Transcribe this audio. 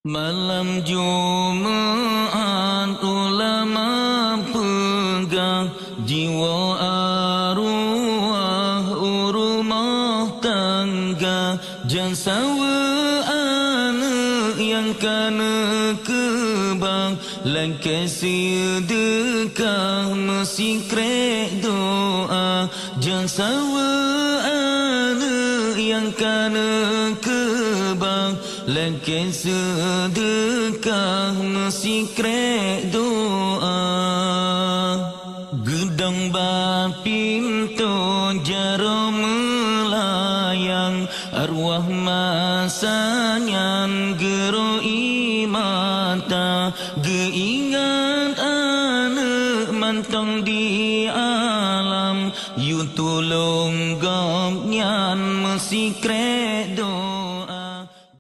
Malam Jumat ulama pegang jiwa arwah rumah tangga jansawa anak yang kana kebang langkai sedekah mesti krek doa jansawa anak yang kana kebang langkai sedekah mesti krek doa gedang bapinto jaro melayang arwah masanyan gero imata geingat anak mantong di alam yu tulung gom nyan mesti krek